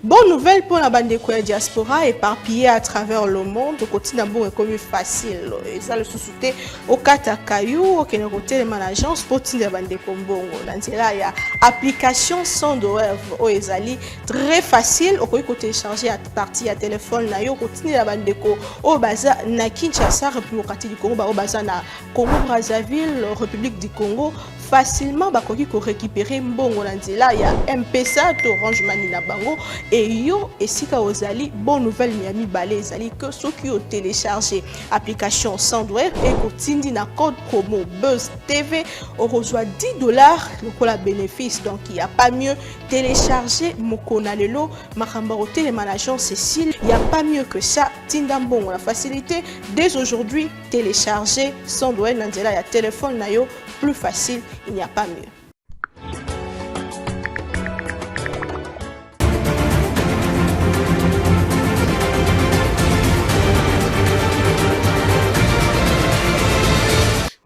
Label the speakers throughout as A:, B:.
A: Bonne nouvelle pour la bande de diaspora éparpillée à travers le monde. Le quotidien bon est comme facile. Et ça le sous-souté au Katakayou, au Kénéroté, les agence pour la bande de Kombongo. Dans là, il y a application sans douleur au Ezali très facile. Au côté télécharger à partir à téléphone, na yo quotidien la bande de Ko au Baza na Kinshasa, République du Congo, au Baza na Congo Brazzaville, République du Congo. Facilement bakoki ko récupérer mbongo na nzela ya M-Pesa to Orange Money na bango et yo esika ozali bonne nouvelle miami balé ezali que ceux qui ont téléchargé application Sandwave et kotindi na code promo Buzz TV on reçoit $10 le la bénéfice donc il y a pas mieux télécharger mokona lelo makamba au télémanagement Cécile il y a pas mieux que ça tinda mbongo la facilité dès aujourd'hui télécharger Sandwave na nzela ya téléphone na yo plus facile, il n'y a pas mieux.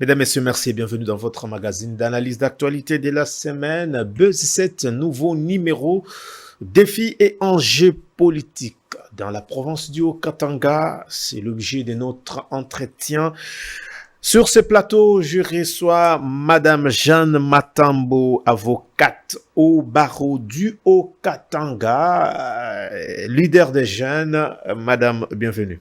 B: Mesdames, Messieurs, merci et bienvenue dans votre magazine d'analyse d'actualité de la semaine. Buzz 7, nouveau numéro, défis et enjeux politiques. Dans la province du Haut-Katanga, c'est l'objet de notre entretien. Sur ce plateau, je reçois Madame Jeanne Matambo, avocate au barreau du Haut-Katanga, leader des jeunes. Madame, bienvenue.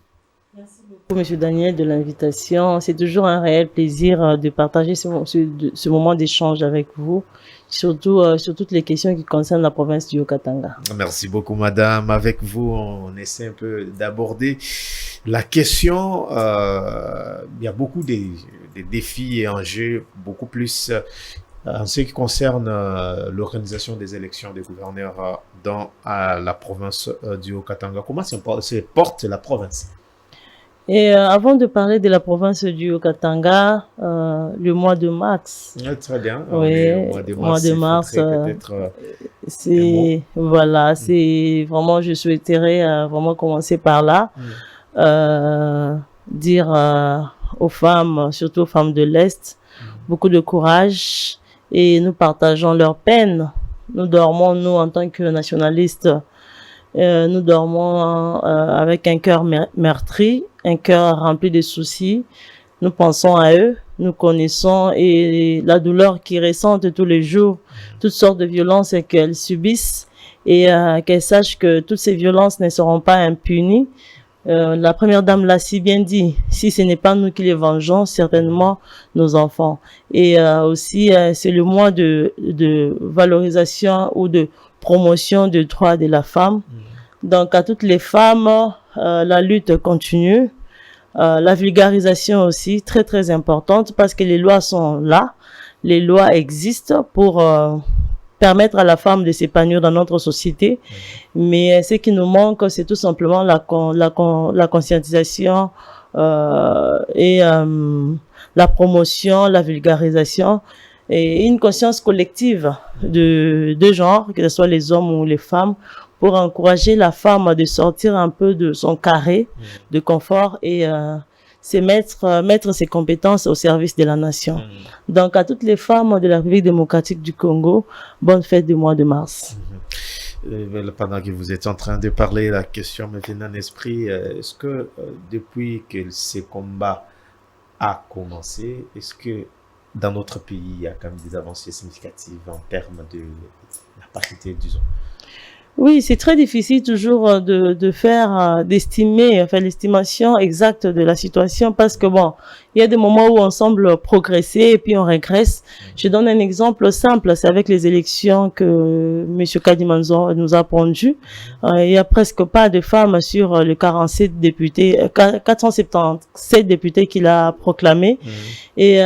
C: Merci beaucoup, Monsieur Daniel, de l'invitation. C'est toujours un réel plaisir de partager ce moment d'échange avec vous, surtout sur toutes les questions qui concernent la province du Haut-Katanga.
B: Merci beaucoup, Madame. Avec vous, on essaie un peu d'aborder la question. Il y a beaucoup de défis et enjeux, beaucoup plus en ce qui concerne l'organisation des élections des gouverneurs dans la province du Haut-Katanga. Comment se porte la province?
C: Et avant de parler de la province du Haut-Katanga, le mois de mars.
B: Très bien.
C: Oui, mois de mars. C'est voilà, c'est vraiment. Je souhaiterais vraiment commencer par là, dire aux femmes, surtout aux femmes de l'Est, beaucoup de courage et nous partageons leur peine. Nous dormons, nous en tant que nationalistes, nous dormons avec un cœur meurtri, un cœur rempli de soucis. Nous pensons à eux, nous connaissons et la douleur qu'ils ressentent tous les jours, toutes sortes de violences qu'elles subissent et qu'elles sachent que toutes ces violences ne seront pas impunies. La première dame l'a si bien dit, si ce n'est pas nous qui les vengeons, certainement nos enfants. Et aussi, c'est le mois de valorisation ou de promotion des droits de la femme. Donc, à toutes les femmes, la lutte continue. La vulgarisation aussi, très très importante parce que les lois sont là. Les lois existent pour permettre à la femme de s'épanouir dans notre société. Mais ce qui nous manque, c'est tout simplement la conscientisation et la promotion, la vulgarisation et une conscience collective de genre, que ce soit les hommes ou les femmes, pour encourager la femme de sortir un peu de son carré de confort et mettre ses compétences au service de la nation. Donc, à toutes les femmes de la République démocratique du Congo, bonne fête du mois de mars.
B: Pendant que vous êtes en train de parler, la question me vient en esprit. Est-ce que depuis que ce combat a commencé, est-ce que dans notre pays, il y a quand même des avancées significatives en termes de la parité, disons?
C: Oui, c'est très difficile toujours d'estimer, l'estimation exacte de la situation parce que bon, il y a des moments où on semble progresser et puis on régresse. Je donne un exemple simple, c'est avec les élections que Monsieur Kadimanzo nous a pondu. Il y a presque pas de femmes sur les 47 députés, 477 députés qu'il a proclamés. Et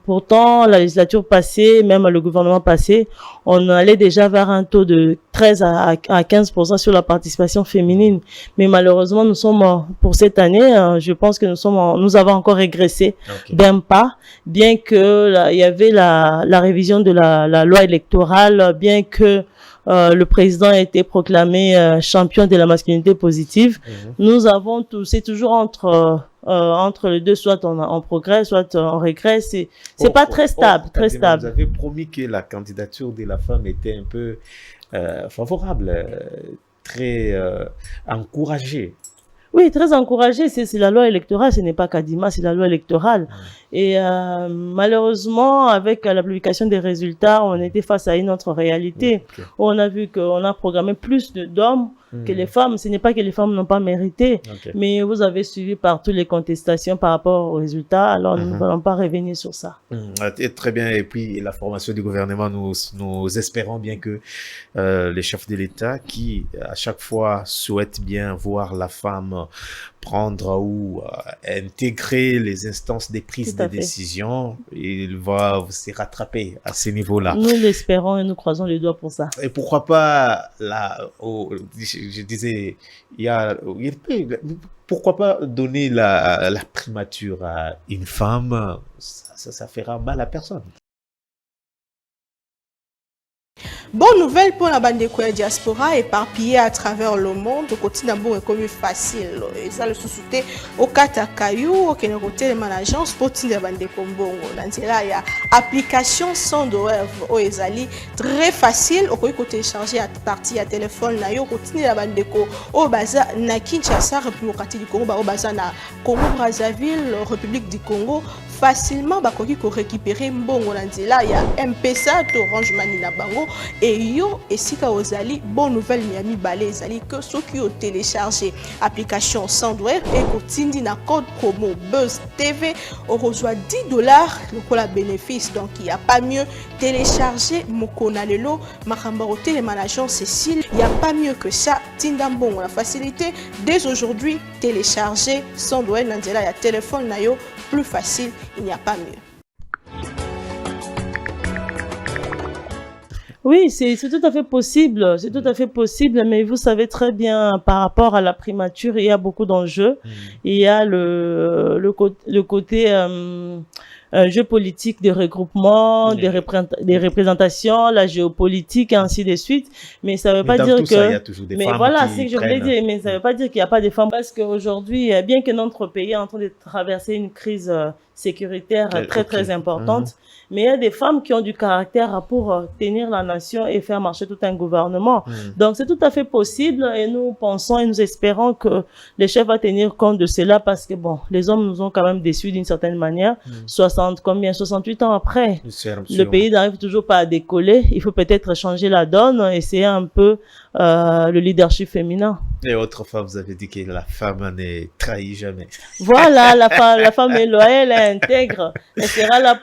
C: pourtant, la législature passée, même le gouvernement passé, on allait déjà vers un taux de 13 à 15% sur la participation féminine. Mais malheureusement, nous sommes, pour cette année, je pense que nous avons encore régressé d'un pas, bien que il y avait la révision de la loi électorale, bien que le président a été proclamé champion de la masculinité positive. Nous avons c'est toujours entre les deux, soit on progresse, soit on régresse. C'est pas très stable, très stable.
B: Vous avez promis que la candidature de la femme était un peu favorable. très encouragé.
C: Oui, très encouragé. C'est la loi électorale, ce n'est pas Kadima, c'est la loi électorale. Et malheureusement, avec la publication des résultats, on était face à une autre réalité.
B: Okay.
C: On a vu qu'on a programmé plus d'hommes que les femmes. Ce n'est pas que les femmes n'ont pas mérité, mais vous avez suivi par toutes les contestations par rapport aux résultats. Alors, nous ne voulons pas revenir sur ça.
B: Très bien. Et puis, la formation du gouvernement, nous espérons bien que les chefs de l'État qui, à chaque fois, souhaitent bien voir la femme prendre ou intégrer les instances des prises de décision, il va se rattraper à ce niveau-là.
C: Nous l'espérons et nous croisons les doigts pour ça.
B: Et pourquoi pas, je disais, pourquoi pas donner la primature à une femme, ça fera mal à personne.
A: Bonne nouvelle pour la bande de diaspora éparpillée à travers le monde. Le quotidien est comme facile. Et ça, le sous-souté au Katakayu, au Kénéroté, l'agence pour la bande de Kombongo. Dans là, il y a application sans web au Ezali. Très facile. Au côté télécharger à partir à téléphone. Là, au quotidien la bande de Ko. Au Baza, na Kinshasa, République du Congo. Au Baza, na Congo Brazzaville, République du Congo. Facilement, bakoki ko récupérer mbongo na nzela ya M-Pesa to Orange Money na bango et yo esika ozali bonne nouvelle Miami balé ezali que ceux qui ont téléchargé application Sandware et kotindi na code promo Buzz TV on reçoit $10 le la bénéfice donc il y a pas mieux télécharger mokona lelo makamba au télémanagement Cécile il y a pas mieux que ça tinda mbongo la facilité dès aujourd'hui télécharger Sandware na nzela ya téléphone na yo plus facile, il n'y a pas mieux.
C: Oui, c'est tout à fait possible. C'est tout à fait possible, mais vous savez très bien, par rapport à la primature, il y a beaucoup d'enjeux. Il y a le côté jeu politique de regroupement, des représentations, la géopolitique, et ainsi de suite. Mais ça ne veut pas dire que...
B: Ça, il y a toujours des femmes
C: voilà,
B: qui
C: c'est ce que je voulais dire. Mais ça ne veut pas dire qu'il n'y a pas de femmes. Parce qu'aujourd'hui, bien que notre pays est en train de traverser une crise sécuritaire très importante, mais il y a des femmes qui ont du caractère pour tenir la nation et faire marcher tout un gouvernement. Donc c'est tout à fait possible et nous pensons et nous espérons que les chefs vont tenir compte de cela parce que bon, les hommes nous ont quand même déçus d'une certaine manière. 68 ans après, le pays n'arrive toujours pas à décoller. Il faut peut-être changer la donne, essayer un peu le leadership féminin.
B: Et autrefois, vous avez dit que la femme n'est trahie jamais.
C: Voilà, la femme est loyale, elle intègre. Elle sera là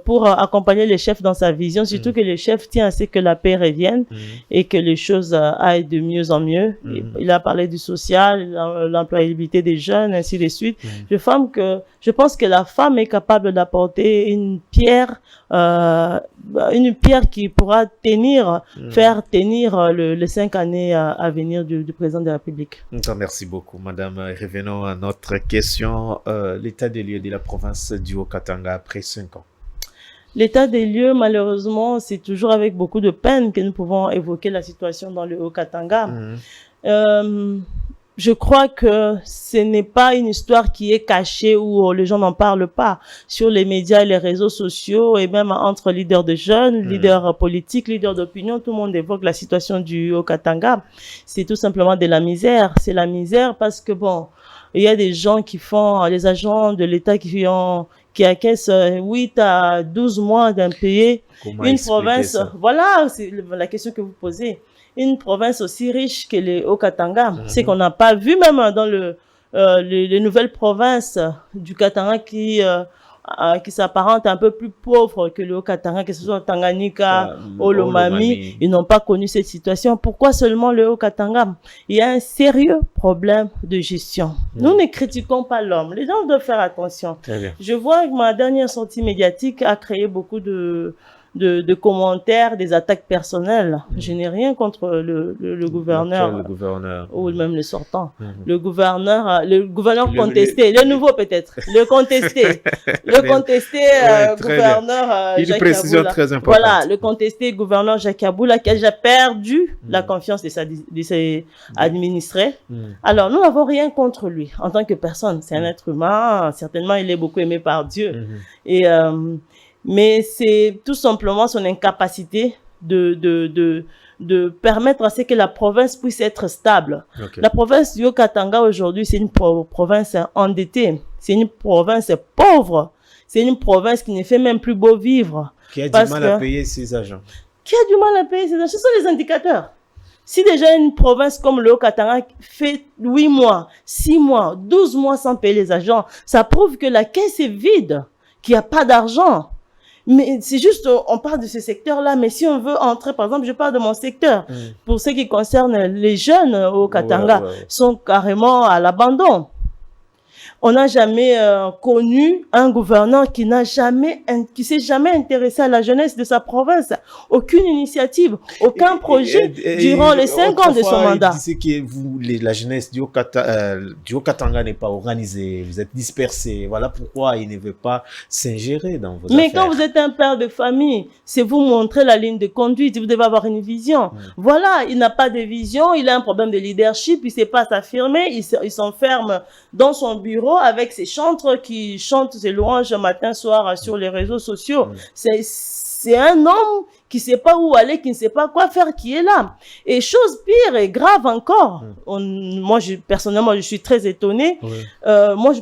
C: pour accompagner les chefs dans sa vision, surtout que le chef tient à ce que la paix revienne et que les choses aillent de mieux en mieux. Il a parlé du social, l'employabilité des jeunes, ainsi de suite. Je pense que la femme est capable d'apporter une pierre qui pourra faire tenir les 5 années à venir du président de la République.
B: Merci beaucoup, madame. Revenons à notre question. L'état des lieux de la province du Haut-Katanga après 5 ans.
C: L'état des lieux, malheureusement, c'est toujours avec beaucoup de peine que nous pouvons évoquer la situation dans le Haut-Katanga. Je crois que ce n'est pas une histoire qui est cachée où les gens n'en parlent pas. Sur les médias et les réseaux sociaux et même entre leaders de jeunes, leaders politiques, leaders d'opinion, tout le monde évoque la situation du Haut-Katanga. C'est tout simplement de la misère. C'est la misère parce que bon, il y a des gens qui font, les agents de l'État qui acquiescent 8 à 12 mois d'impayés. Une province, voilà, c'est la question que vous posez. Une province aussi riche que le Haut-Katanga. C'est qu'on n'a pas vu même dans les nouvelles provinces du Katanga qui s'apparentent un peu plus pauvres que le Haut-Katanga, que ce soit Tanganyika, Olomami. Ils n'ont pas connu cette situation. Pourquoi seulement le Haut-Katanga? Il y a un sérieux problème de gestion. Nous ne critiquons pas l'homme. Les gens doivent faire attention. Je vois que ma dernière sortie médiatique a créé beaucoup de commentaires, des attaques personnelles. Je n'ai rien contre le gouverneur ou même le sortant. Le gouverneur contesté, le nouveau peut-être, le contesté gouverneur
B: Jacques Une précision très importante.
C: Voilà, le contesté gouverneur Jacques Aboula qui a perdu la confiance de ses administrés. Alors, nous n'avons rien contre lui en tant que personne. C'est un être humain. Certainement, il est beaucoup aimé par Dieu. Mais c'est tout simplement son incapacité de permettre à ce que la province puisse être stable.
B: Ok.
C: La province du Haut-Katanga aujourd'hui, c'est une province endettée, c'est une province pauvre, c'est une province qui ne fait même plus beau vivre.
B: Qui a
C: Parce
B: du mal à
C: que-
B: payer ses agents.
C: Qui a du mal à payer ces agents? Ce sont les indicateurs. Si déjà une province comme le Haut-Katanga fait 8 mois, 6 mois, 12 mois sans payer les agents, ça prouve que la caisse est vide, qu'il n'y a pas d'argent. Mais c'est juste, on parle de ce secteur-là, mais si on veut entrer, par exemple, je parle de mon secteur, pour ce qui concerne les jeunes au Katanga,
B: Ouais.
C: sont carrément à l'abandon. On n'a jamais connu un gouverneur qui s'est jamais intéressé à la jeunesse de sa province. Aucune initiative, aucun projet durant les 5 ans de son mandat.
B: Il disait que vous, la jeunesse du Haut-Katanga n'est pas organisée, vous êtes dispersés. Voilà pourquoi il ne veut pas s'ingérer dans vos
C: Mais
B: affaires.
C: quand vous êtes un père de famille, c'est vous montrer la ligne de conduite, vous devez avoir une vision. Voilà, il n'a pas de vision, il a un problème de leadership, il ne sait pas s'affirmer, il s'enferme dans son bureau avec ses chantres qui chantent ses louanges matin, soir sur les réseaux sociaux. C'est un homme qui ne sait pas où aller, qui ne sait pas quoi faire, qui est là. Et chose pire et grave encore, personnellement, je suis très étonnée.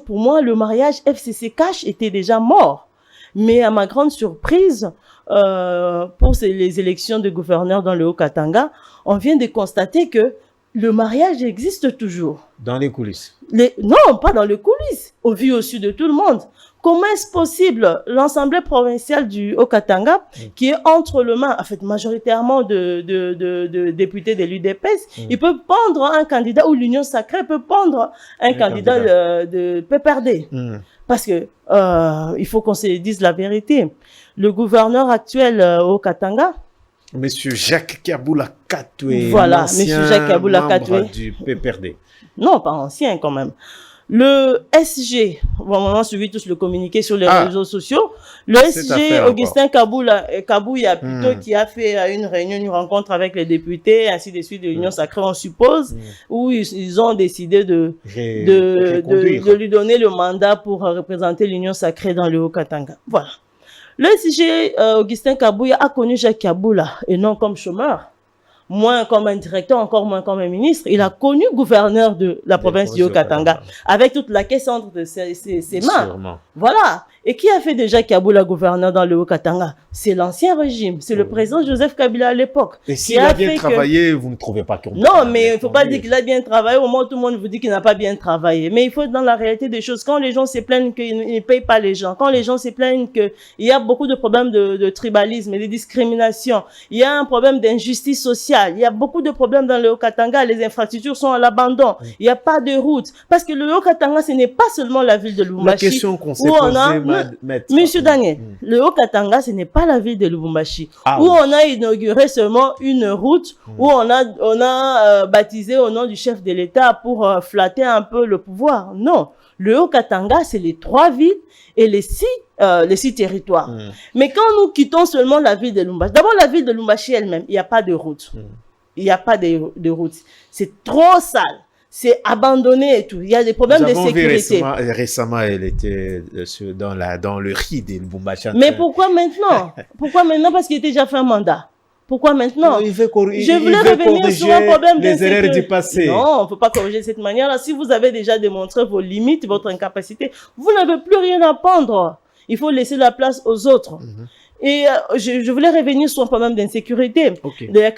C: Pour moi, le mariage FCC Cash était déjà mort. Mais à ma grande surprise, pour les élections de gouverneur dans le Haut-Katanga, on vient de constater que le mariage existe toujours.
B: Dans les coulisses.
C: Non, pas dans les coulisses, au vu au sud de tout le monde. Comment est-ce possible l'Assemblée provinciale du Haut-Katanga, qui est entre les mains, en fait, majoritairement de députés de l'UDPS, ils peuvent prendre un candidat, ou l'Union sacrée peut prendre un candidat de PPRD. Parce que il faut qu'on se dise la vérité. Le gouverneur actuel au Katanga,
B: Monsieur Jacques Kaboula Katoué,
C: voilà, Monsieur Jacques Kaboula Katoué
B: du PPRD.
C: Non, pas ancien quand même. Le SG, on a suivi tous le communiqué sur les réseaux sociaux. Le SG, Augustin Kabouya, plutôt, qui a fait une réunion, une rencontre avec les députés, ainsi de suite, de l'Union sacrée, on suppose, où ils ont décidé de lui donner le mandat pour représenter l'Union sacrée dans le Haut-Katanga. Voilà. Le SG, Augustin Kabouya, a connu Jacques Kaboula, et non comme chômeur. Moins comme un directeur, encore moins comme un ministre. Il a connu gouverneur de la province du Haut-Katanga, avec toute la caisse entre ses mains.
B: Sûrement.
C: Voilà. Et qui a fait déjà Kaboula gouverneur dans le Haut-Katanga? C'est l'ancien régime. C'est le président Joseph Kabila à l'époque.
B: Et s'il a bien travaillé, vous ne trouvez pas qu'on
C: Non, mais il ne faut pas dire qu'il a bien travaillé. Au moins, tout le monde vous dit qu'il n'a pas bien travaillé. Mais il faut être dans la réalité des choses. Quand les gens se plaignent qu'ils ne payent pas les gens, quand les gens se plaignent qu'il y a beaucoup de problèmes de tribalisme et de discrimination, il y a un problème d'injustice sociale, il y a beaucoup de problèmes dans le Haut-Katanga, les infrastructures sont à l'abandon, il n'y a pas de route. Parce que le Haut-Katanga, ce n'est pas seulement la ville de Lubumbashi.
B: La question qu'on s'est posée,
C: Monsieur Daniel, le Haut-Katanga, ce n'est pas la ville de Lubumbashi, où on a inauguré seulement une route, où on a baptisé au nom du chef de l'État pour flatter un peu le pouvoir. Non, le Haut-Katanga, c'est les 3 villes et les 6 territoires. Mais quand nous quittons seulement la ville de Lubumbashi, d'abord la ville de Lubumbashi elle-même, il n'y a pas de route. Il n'y a pas de route. C'est trop sale. C'est abandonné et tout. Il y a des problèmes de sécurité.
B: Récemment, elle était dans le riz de Lubumbashi.
C: Mais pourquoi maintenant? Pourquoi maintenant? Parce qu'il était déjà fait un mandat. Pourquoi maintenant?
B: Je
C: voulais revenir sur un problème
B: des erreurs du passé.
C: Non, on ne peut pas corriger de cette manière-là. Si vous avez déjà démontré vos limites, votre incapacité, vous n'avez plus rien à prendre. Il faut laisser la place aux autres. Et je voulais revenir sur un problème d'insécurité, de la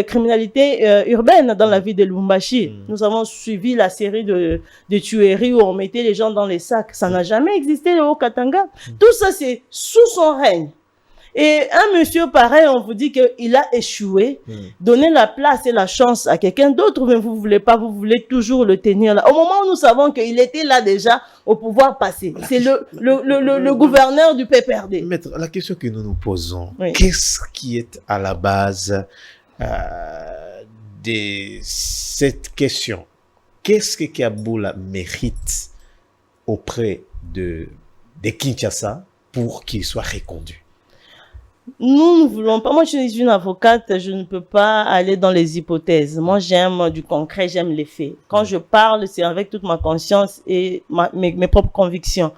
C: criminalité urbaine dans la ville de Lubumbashi. Nous avons suivi la série de tueries où on mettait les gens dans les sacs. Ça n'a jamais existé au Haut-Katanga. Tout ça, c'est sous son règne. Et un monsieur pareil, on vous dit qu'il a échoué. Donnez la place et la chance à quelqu'un d'autre, mais vous ne voulez pas, vous voulez toujours le tenir là. Au moment où nous savons qu'il était là déjà au pouvoir passé. C'est le gouverneur du PPRD.
B: Maître, la question que nous nous posons, qu'est-ce qui est à la base de cette question? Qu'est-ce que Kaboula mérite auprès de Kinshasa pour qu'il soit reconduit?
C: Nous ne voulons pas. Moi, je suis une avocate, je ne peux pas aller dans les hypothèses. Moi, j'aime du concret, j'aime les faits. Quand je parle, c'est avec toute ma conscience et mes propres convictions.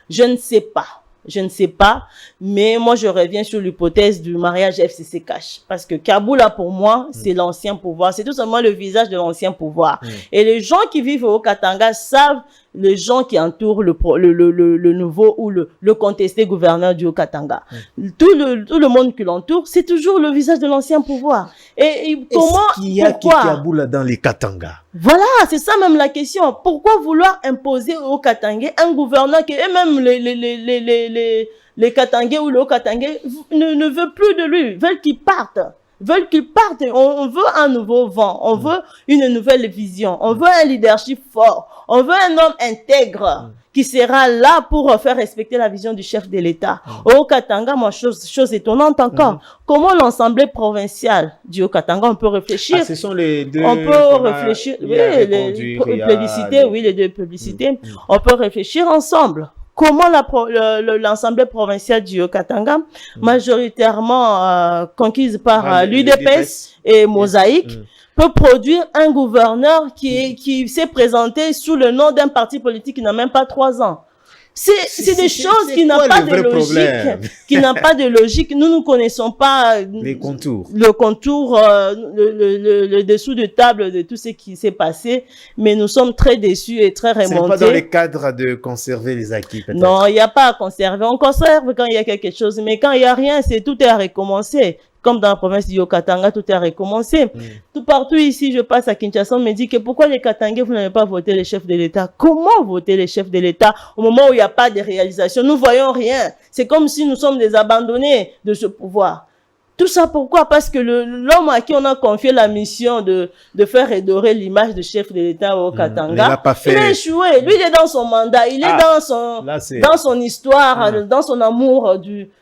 C: Je ne sais pas. je ne sais pas, mais moi je reviens sur l'hypothèse du mariage FCC Cash, parce que Kaboula pour moi c'est l'ancien pouvoir, c'est tout simplement le visage de l'ancien pouvoir. Et les gens qui vivent au Katanga savent les gens qui entourent le nouveau ou le contesté gouverneur du Haut-Katanga. Tout le monde qui l'entoure, c'est toujours le visage de l'ancien pouvoir. Et comment,
B: est-ce qu'il y a Kaboula dans les Katanga?
C: Voilà, c'est ça même la question. Pourquoi vouloir imposer aux Katangais un gouverneur qui, et même les Katangais ou le Haut-Katangais ne veut plus de lui, veulent qu'il parte. On veut un nouveau vent, on veut une nouvelle vision, on veut un leadership fort, on veut un homme intègre qui sera là pour faire respecter la vision du chef de l'État. Au Katanga, moi, chose étonnante encore, comment l'Assemblée provinciale du Haut-Katanga, on peut réfléchir.
B: Ce sont les deux.
C: On peut réfléchir, les deux publicités. On peut réfléchir ensemble. Comment l'Assemblée provinciale du Haut-Katanga, majoritairement conquise par l'UDPS et Mosaïque, peut produire un gouverneur qui s'est présenté sous le nom d'un parti politique qui n'a même pas 3 ans. C'est des choses qui n'ont pas de logique, qui n'ont pas de logique. Nous connaissons pas
B: les contours,
C: le dessous de table de tout ce qui s'est passé, mais nous sommes très déçus et très remontés.
B: C'est pas dans le cadre de conserver les acquis, peut-être.
C: Non, il n'y a pas à conserver. On conserve quand il y a quelque chose, mais quand il n'y a rien, tout est à recommencer. Comme dans la province du Haut-Katanga, tout est à recommencer. Tout partout ici, je passe à Kinshasa, on me dit que pourquoi les Katangais, vous n'avez pas voté les chefs de l'État? Comment voter les chefs de l'État au moment où il n'y a pas de réalisation? Nous voyons rien. C'est comme si nous sommes des abandonnés de ce pouvoir. Tout ça pourquoi? Parce que l'homme à qui on a confié la mission de faire redorer l'image de chef de l'État au Katanga, il a échoué. Lui, il est dans son mandat, il est dans son histoire, dans son amour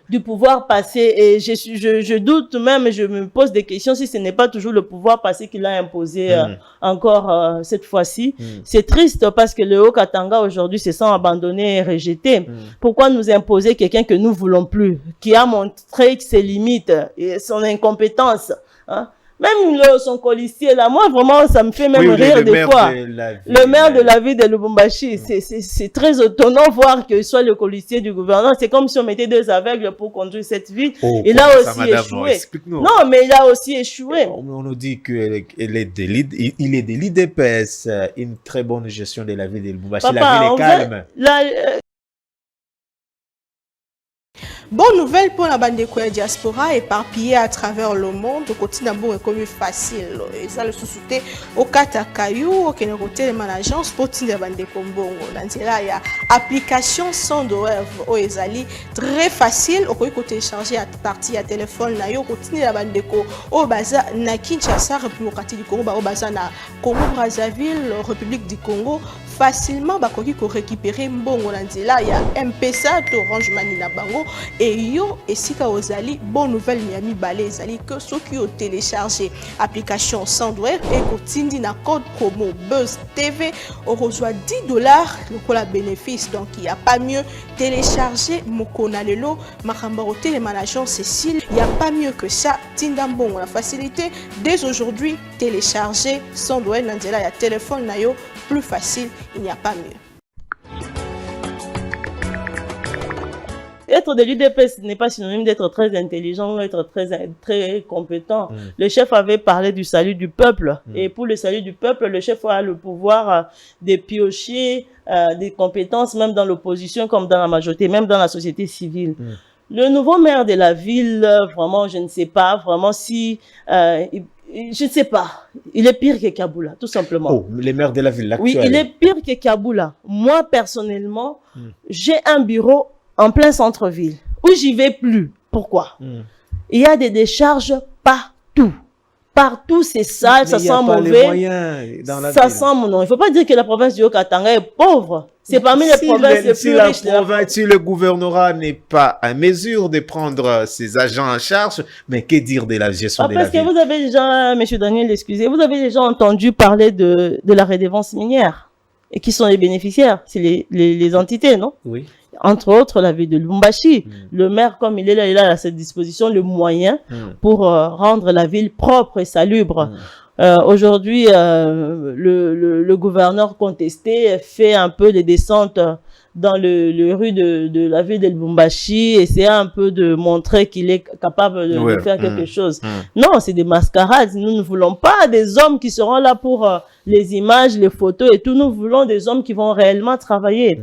C: du pouvoir passé. Et je doute même, je me pose des questions si ce n'est pas toujours le pouvoir passé qui l'a imposé encore cette fois-ci. C'est triste parce que le Haut-Katanga aujourd'hui se sent abandonné et rejeté. Pourquoi nous imposer quelqu'un que nous voulons plus, qui a montré ses limites et son incompétence, hein? Même son colistier là, moi vraiment ça me fait même rire des fois. Le maire de la ville de Lubumbashi, c'est très étonnant voir que soit le colistier du gouvernement, c'est comme si on mettait 2 aveugles pour conduire cette ville. Il a aussi échoué. Non, mais il a aussi échoué.
B: On nous dit qu'il est de l'IDPS, une très bonne gestion de la ville de Lubumbashi. La ville est calme.
A: Bonne nouvelle pour la bande de diaspora éparpillée à travers le monde. Au quotidien, bon, est comme facile. Et ça, le sous-souté au Katakayou, au Kénéroté, l'agence pour la bande de Kombongo. Dans là, il y a application sans douleur au Ezali. Très facile. Au côté télécharger à partir à téléphone, na yo, quotidien la bande de Ko, au Baza, na Kinshasa, République du Congo, au Baza, na Congo, Brazzaville, République du Congo. Facilement bakoki ko récupérer mbongo na nzela ya M-Pesa to Orange Money na bango et yo esika ozali bonne nouvelle miami balé ezali que ceux qui ont téléchargé application Sandware et kotindi na code promo Buzz TV on reçoit $10 le la bénéfice. Donc il y a pas mieux télécharger Mokona Lelo Makambaroté les managers Cécile, il y a pas mieux que ça. Tinda mbongo la facilité dès aujourd'hui télécharger Sandware na nzela ya téléphone na yo plus facile, il n'y a pas mieux.
C: Être de l'UDPS n'est pas synonyme d'être très intelligent ou d'être très compétent. Le chef avait parlé du salut du peuple. Et pour le salut du peuple, le chef a le pouvoir de piocher des compétences, même dans l'opposition comme dans la majorité, même dans la société civile. Le nouveau maire de la ville, vraiment, je ne sais pas, vraiment si... je ne sais pas. Il est pire que Kaboula, tout simplement.
B: Oh, les maires de la ville actuelle.
C: Oui, il est pire que Kaboula. Moi, personnellement, j'ai un bureau en plein centre-ville où j'y vais plus. Pourquoi? Il y a des décharges partout. Partout, c'est sale, ça sent mauvais. Ça sent non. Il ne faut pas dire que la province du Haut-Katanga est pauvre. C'est parmi les provinces les plus riches.
B: Si le gouvernorat n'est pas à mesure de prendre ses agents en charge, mais que dire de la gestion de la ville?
C: Parce que vous avez déjà, M. Daniel, excusez, vous avez déjà entendu parler de la redevance minière. Et qui sont les bénéficiaires? C'est les entités, non?
B: Oui.
C: Entre autres, la ville de Lubumbashi. Le maire, comme il est là, il a à cette disposition le moyen pour rendre la ville propre et salubre. Aujourd'hui, le gouverneur contesté fait un peu des descentes dans le rue de la ville de Lubumbashi, essayer un peu de montrer qu'il est capable de faire quelque chose. Non, c'est des mascarades. Nous ne voulons pas des hommes qui seront là pour les images, les photos et tout. Nous voulons des hommes qui vont réellement travailler.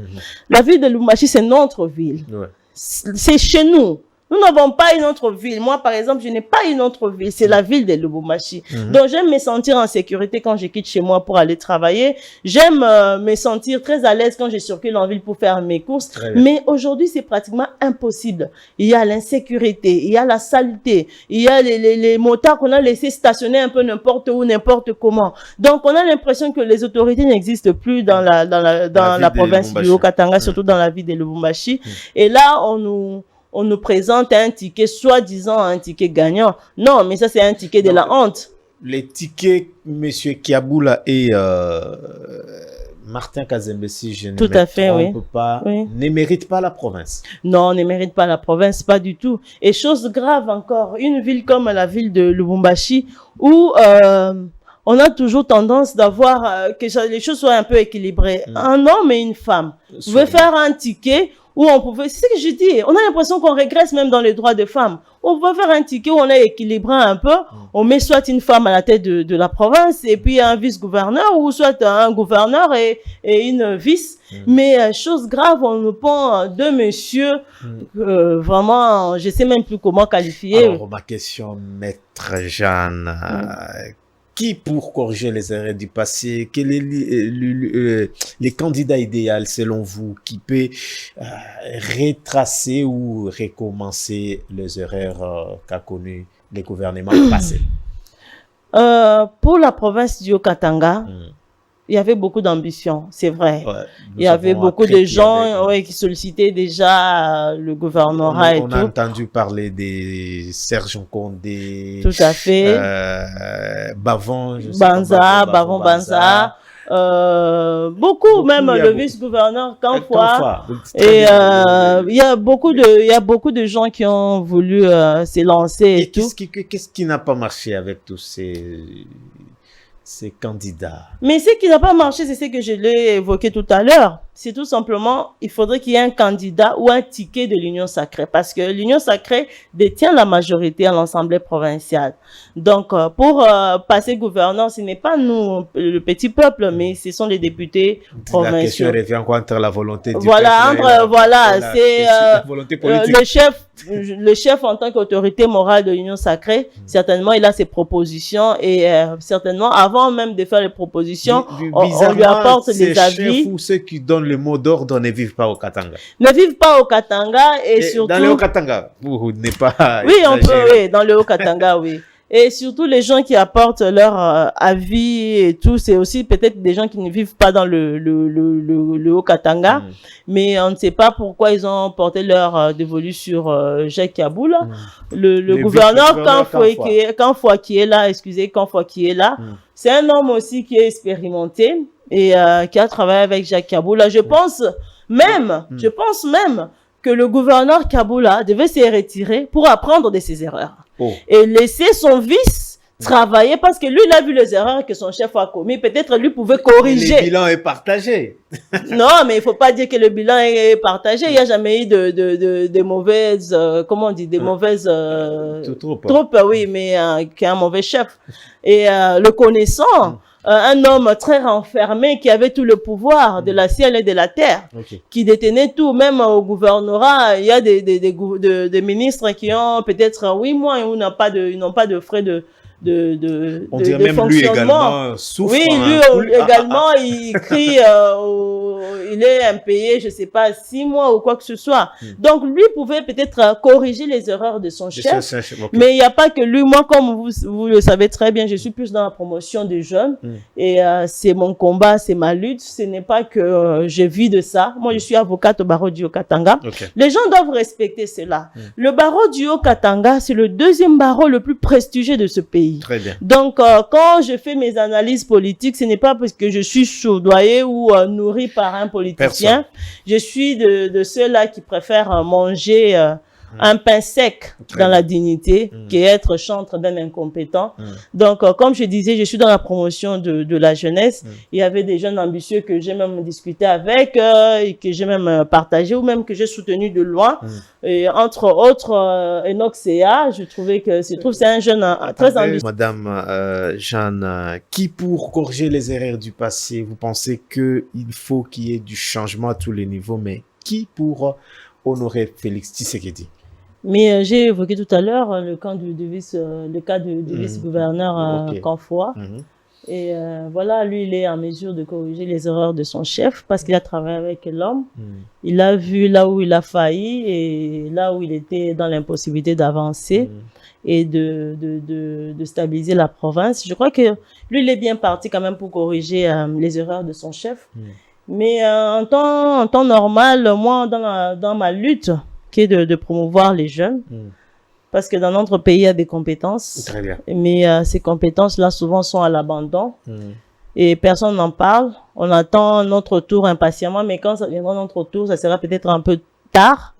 C: La ville de Lubumbashi, c'est notre ville. C'est chez nous. Nous n'avons pas une autre ville. Moi, par exemple, je n'ai pas une autre ville. C'est la ville de Lubumbashi. Donc, j'aime me sentir en sécurité quand je quitte chez moi pour aller travailler. J'aime me sentir très à l'aise quand je circule en ville pour faire mes courses. Mais aujourd'hui, c'est pratiquement impossible. Il y a l'insécurité, il y a la saleté, il y a les motards qu'on a laissés stationner un peu n'importe où, n'importe comment. Donc, on a l'impression que les autorités n'existent plus dans la province du Haut-Katanga, surtout dans la ville de Lubumbashi. Et là, on nous présente un ticket, soi-disant un ticket gagnant. Non, mais ça, c'est un ticket de la honte.
B: Les tickets, M. Kiaboula et Martin Kazembe, si je ne me trompe pas, ne méritent pas la province.
C: Non, ne méritent pas la province, pas du tout. Et chose grave encore, une ville comme la ville de Lubumbashi, où on a toujours tendance d'avoir que les choses soient un peu équilibrées. Un homme et une femme pouvaient faire un ticket où on pouvait, c'est ce que je dis, on a l'impression qu'on régresse même dans les droits des femmes. On peut faire un ticket où on est équilibré un peu, on met soit une femme à la tête de la province et puis un vice-gouverneur ou soit un gouverneur et une vice. Mais chose grave, on nous prend deux messieurs, vraiment, je sais même plus comment qualifier.
B: Alors, ma question, maître Jeanne, qui, pour corriger les erreurs du passé, quel est les candidats idéaux selon vous qui peut retracer ou recommencer les erreurs qu'a connues les gouvernements passés?
C: Pour la province du Haut-Katanga, il y avait beaucoup d'ambition, c'est vrai. Il y avait beaucoup de gens qui sollicitaient déjà le gouvernorat et tout.
B: On a entendu parler des Serge Condé.
C: Tout à fait.
B: Bavon
C: Banza. Beaucoup, même le vice-gouverneur Kanfoua. Et il y a beaucoup de gens qui ont voulu s'élancer et tout.
B: Qu'est-ce qui n'a pas marché avec tous ces candidats?
C: Mais ce qui n'a pas marché, c'est ce que je l'ai évoqué tout à l'heure. C'est tout simplement, il faudrait qu'il y ait un candidat ou un ticket de l'Union sacrée, parce que l'Union sacrée détient la majorité à l'Assemblée provinciale. Donc, pour passer gouverneur, ce n'est pas nous, le petit peuple, mais ce sont les députés provinciaux.
B: La question revient encore entre la volonté du
C: peuple c'est la volonté politique. Le chef en tant qu'autorité morale de l'Union sacrée, certainement, il a ses propositions et certainement, avant même de faire les propositions, on lui apporte des avis.
B: Ou ceux qui donnent le mot d'ordre ne vivent pas au Katanga.
C: Ne vivent pas au Katanga et surtout...
B: Dans le Haut-Katanga, vous n'êtes pas...
C: Oui, on peut, oui, dans le Haut-Katanga, oui. Et surtout, les gens qui apportent leur avis et tout, c'est aussi peut-être des gens qui ne vivent pas dans le Haut-Katanga, mais on ne sait pas pourquoi ils ont porté leur dévolu sur Jacques Kaboula. Le gouverneur Kanfoua qui est là, c'est un homme aussi qui est expérimenté et qui a travaillé avec Jacques Kaboula. Je pense même que le gouverneur Kaboula devait se retirer pour apprendre de ses erreurs. Et laisser son vice travailler parce que lui, il a vu les erreurs que son chef a commis. Peut-être lui pouvait corriger.
B: Le bilan est partagé.
C: Non, mais il faut pas dire que le bilan est partagé. Il n'y a jamais eu de mauvaises, comment on dit, des mauvaises troupes, oui, mais qui a un mauvais chef. Et le connaissant, un homme très renfermé qui avait tout le pouvoir de la ciel et de la terre, qui détenait tout, même au gouvernorat. Il y a des ministres qui ont peut-être 8 mois et ils n'ont pas de frais de
B: on dirait même lui également souffre.
C: Oui, lui également, il crie, il est impayé, je sais pas, 6 mois ou quoi que ce soit. Donc, lui pouvait peut-être corriger les erreurs de son chef. Mais il n'y a pas que lui. Moi, comme vous le savez très bien, je suis plus dans la promotion des jeunes. Et c'est mon combat, c'est ma lutte. Ce n'est pas que je vis de ça. Moi, je suis avocate au barreau du Haut-Katanga. Les gens doivent respecter cela. Le barreau du Haut-Katanga, c'est le 2e barreau le plus prestigieux de ce pays.
B: Très bien.
C: Donc, quand je fais mes analyses politiques, ce n'est pas parce que je suis soudoyé ou nourri par un politicien. Je suis de ceux-là qui préfèrent manger un pain sec
B: Très
C: dans
B: bien.
C: la dignité, qui est être chantre d'un incompétent. Donc, comme je disais, je suis dans la promotion de la jeunesse. Il y avait des jeunes ambitieux que j'ai même discuté avec, et que j'ai même partagé, ou même que j'ai soutenu de loin. Et entre autres, Enoch Sea, je trouve c'est un jeune très ambitieux.
B: Madame Jeanne, qui pour corriger les erreurs du passé, vous pensez qu'il faut qu'il y ait du changement à tous les niveaux, mais qui pour honorer Félix Tshisekedi?
C: Mais j'ai évoqué tout à l'heure le cas du vice-gouverneur
B: Ok.
C: Kanfoua. Et voilà, lui, il est en mesure de corriger les erreurs de son chef parce qu'il a travaillé avec l'homme. Il a vu là où il a failli et là où il était dans l'impossibilité d'avancer et de stabiliser la province. Je crois que lui, il est bien parti quand même pour corriger les erreurs de son chef. Mais en temps normal, moi, dans ma lutte, qui est de promouvoir les jeunes, parce que dans notre pays, il y a des compétences.
B: Très bien.
C: Mais ces compétences-là, souvent, sont à l'abandon. Et personne n'en parle. On attend notre tour impatiemment, mais quand ça viendra notre tour, ça sera peut-être un peu tard.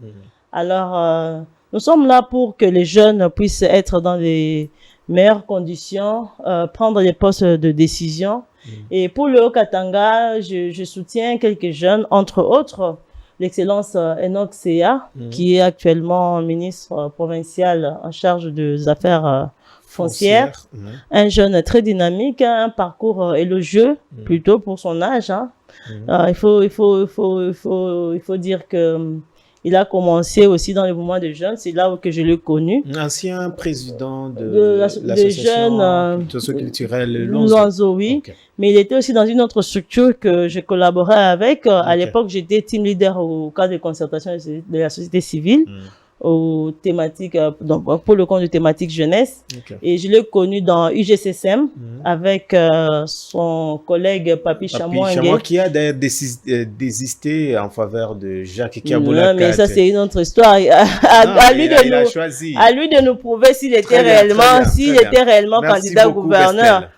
C: Alors, nous sommes là pour que les jeunes puissent être dans les meilleures conditions, prendre les postes de décision. Et pour le Haut-Katanga, je soutiens quelques jeunes, entre autres, l'excellence Enoch Sea, qui est actuellement ministre provincial en charge des affaires foncières. Un jeune très dynamique, un parcours élogieux, plutôt pour son âge. Il faut dire que il a commencé aussi dans le mouvement des jeunes, c'est là où que je l'ai connu.
B: Ancien président de l'association socioculturelle
C: Luanzo, oui. Okay. Mais il était aussi dans une autre structure que je collaborais avec. À l'époque, j'étais team leader au cadre de concertation de la société civile. Aux thématiques, pour le compte de thématique jeunesse. Et je l'ai connu dans UGCSM avec son collègue Papi Chamouangue.
B: Qui a d'ailleurs désisté en faveur de Jacques Kiaboula.
C: Non, mais ça, c'est une autre histoire. À lui de nous prouver s'il était réellement candidat au gouverneur.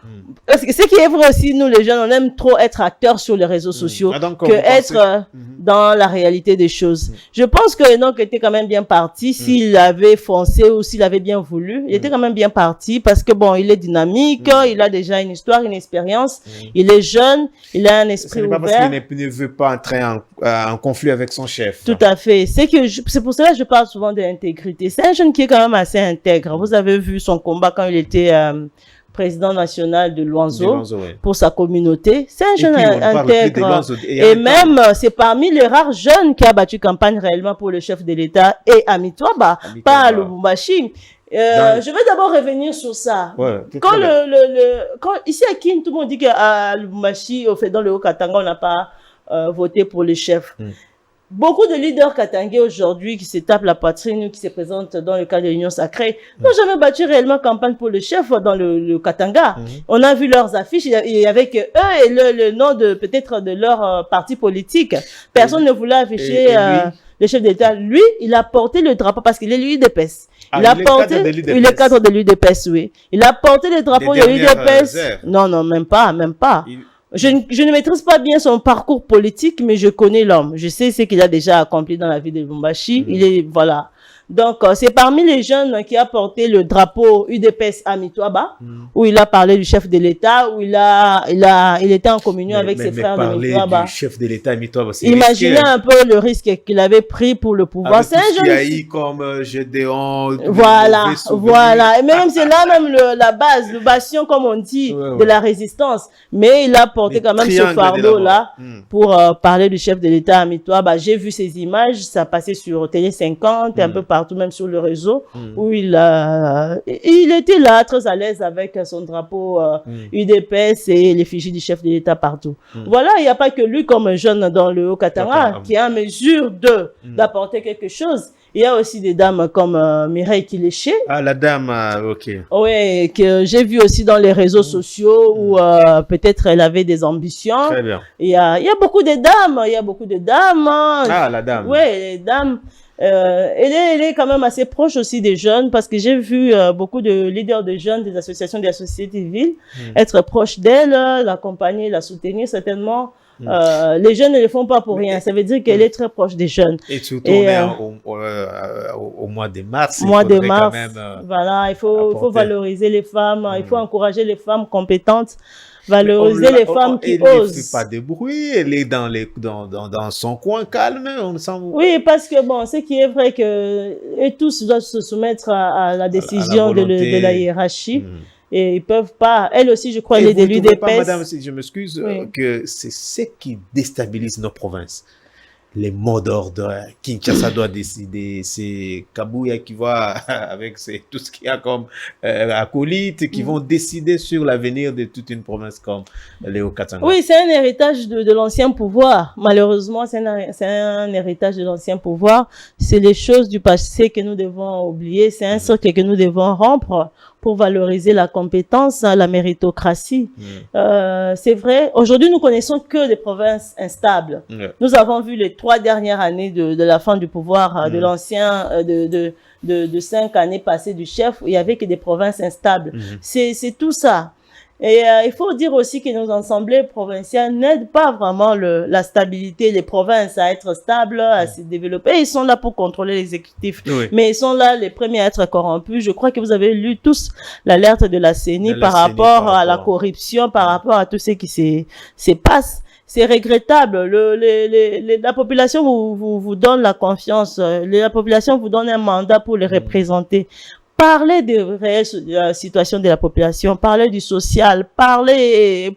C: Parce que ce qui est vrai aussi, nous les jeunes, on aime trop être acteurs sur les réseaux sociaux que être dans la réalité des choses. Je pense que Enoch était quand même bien parti. S'il avait foncé ou s'il avait bien voulu, il était quand même bien parti parce que bon, il est dynamique, il a déjà une histoire, une expérience, il est jeune, il a un esprit ouvert.
B: Ce n'est pas parce qu'il ne veut pas entrer en conflit avec son chef.
C: Tout à fait. C'est pour cela que je parle souvent de l'intégrité. C'est un jeune qui est quand même assez intègre. Vous avez vu son combat quand il était président national de Luanzo, pour sa communauté. C'est un jeune intègre. Et même, c'est parmi les rares jeunes qui a battu campagne réellement pour le chef de l'État et Amitwaba, pas à Lubumbashi. Je vais d'abord revenir sur ça. Quand ici à Kin, tout le monde dit qu'à Lubumbashi, au fait, dans le Haut-Katanga, on n'a pas voté pour le chef. Beaucoup de leaders katangais aujourd'hui qui se tapent la poitrine, qui se présentent dans le cadre de l'Union sacrée, n'ont jamais battu réellement campagne pour le chef dans le Katanga. On a vu leurs affiches, il y avait que eux et le nom peut-être de leur parti politique. Personne ne voulait afficher le chef d'État. Lui, il a porté le drapeau parce qu'il est l'UDPS. Il est cadre de l'UDPS, oui. Il a porté le drapeau de l'UDPS. Non, même pas. Je ne maîtrise pas bien son parcours politique, mais je connais l'homme. Je sais ce qu'il a déjà accompli dans la vie de Lubumbashi. Il est, voilà. Donc, c'est parmi les jeunes qui a porté le drapeau UDPS à Mitwaba, où il a parlé du chef de l'État, où il était en communion avec ses frères de Mitwaba.
B: Du chef de l'État à Mitwaba,
C: imaginez un peu le risque qu'il avait pris pour le pouvoir.
B: C'est un jeune. Comme Gédéon.
C: Voilà. Et même, c'est là même la base, le bastion, comme on dit, de la résistance. Mais il a porté quand même ce fardeau-là pour parler du chef de l'État à Mitwaba. J'ai vu ces images, ça passait sur Télé 50, un peu partout, même sur le réseau, où il était là, très à l'aise avec son drapeau UDPS et l'effigie du chef de l'État partout. Voilà, il n'y a pas que lui comme un jeune dans le Haut-Katanga qui est en mesure d'apporter quelque chose. Il y a aussi des dames comme Mireille Kiléché.
B: Ah, la dame, ok.
C: Oui, que j'ai vu aussi dans les réseaux sociaux où peut-être elle avait des ambitions.
B: Très bien.
C: Il y a beaucoup de dames.
B: Ah, la dame.
C: Oui, les dames. Elle est quand même assez proche aussi des jeunes parce que j'ai vu beaucoup de leaders de jeunes, des associations de la société civile être proches d'elle, l'accompagner, la soutenir certainement Les jeunes ne le font pas pour rien. Ça veut dire qu'elle est très proche des jeunes.
B: Et surtout, on est au mois de mars.
C: Quand même, voilà, il faut valoriser les femmes, il faut encourager les femmes compétentes, valoriser les femmes qui osent.
B: Elle ne fait pas de bruit, elle est dans son coin calme.
C: Oui, parce que bon, ce qui est vrai que tous doivent se soumettre à la décision de la hiérarchie. Et ils peuvent pas. Elle aussi, je crois, elle est d'élus d'épaisse.
B: Madame, si je m'excuse, que c'est ce qui déstabilise nos provinces. Les mots d'ordre, Kinshasa doit décider, c'est Kabouya qui va avec tout ce qu'il y a comme acolytes qui vont décider sur l'avenir de toute une province comme Léo Katanga.
C: Oui, c'est un héritage de l'ancien pouvoir. Malheureusement, c'est un héritage de l'ancien pouvoir. C'est les choses du passé que nous devons oublier. C'est un cercle que nous devons rompre pour valoriser la compétence, la méritocratie. C'est vrai, aujourd'hui, nous connaissons que des provinces instables. Nous avons vu les 3 dernières années de la fin du pouvoir de l'ancien, de 5 années passées du chef, où il y avait que des provinces instables. C'est tout ça. Et il faut dire aussi que nos assemblées provinciales n'aident pas vraiment la stabilité des provinces à être stables, à se développer. Ils sont là pour contrôler l'exécutif, mais ils sont là les premiers à être corrompus. Je crois que vous avez lu tous l'alerte de la CENI par rapport à la corruption, par rapport à tout ce qui se passe. C'est regrettable. La population vous donne la confiance. La population vous donne un mandat pour les représenter. Parler des réelles situations de la population, parler du social,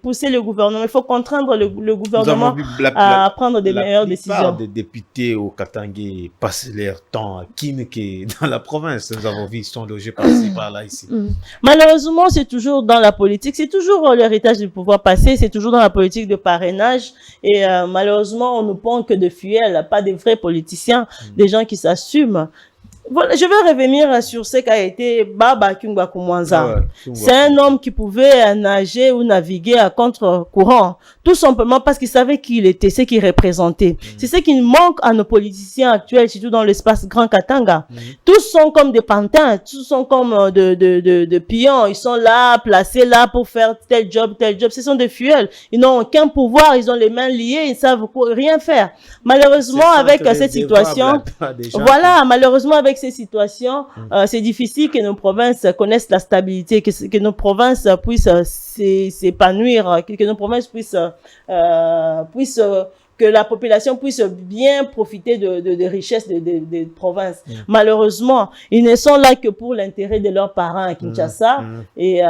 C: pousser le gouvernement. Il faut contraindre le gouvernement à prendre des meilleures décisions. La plupart
B: des députés au Katangé passent leur temps à Kineke dans la province. Nous avons vu, ils sont logés par-ci, par-là, ici.
C: Malheureusement, c'est toujours dans la politique. C'est toujours l'héritage du pouvoir passé. C'est toujours dans la politique de parrainage. Et malheureusement, on ne prend que de fuels, pas des vrais politiciens, des gens qui s'assument. Voilà, je vais revenir sur ce qu'a été Baba Kungba Kumwanza. C'est un homme qui pouvait nager ou naviguer à contre-courant, tout simplement parce qu'il savait qui il était, ce qu'il représentait. C'est ce qui manque à nos politiciens actuels, surtout dans l'espace Grand Katanga. Tous sont comme des pantins, tous sont comme de pions. Ils sont là, placés là pour faire tel job. Ce sont des fuels. Ils n'ont aucun pouvoir, ils ont les mains liées, ils ne savent rien faire. Malheureusement, avec cette situation, malheureusement, avec ces situations, c'est difficile que nos provinces connaissent la stabilité, que nos provinces puissent s'épanouir, que nos provinces puissent que la population puisse bien profiter de richesses des provinces. Malheureusement, ils ne sont là que pour l'intérêt de leurs parents à Kinshasa. Et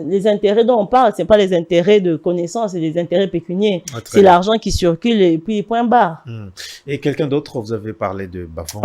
C: les intérêts dont on parle, c'est pas les intérêts de connaissance, c'est les intérêts pécuniaires. C'est l'argent qui circule et puis point barre.
B: Et quelqu'un d'autre, vous avez parlé de Bafon.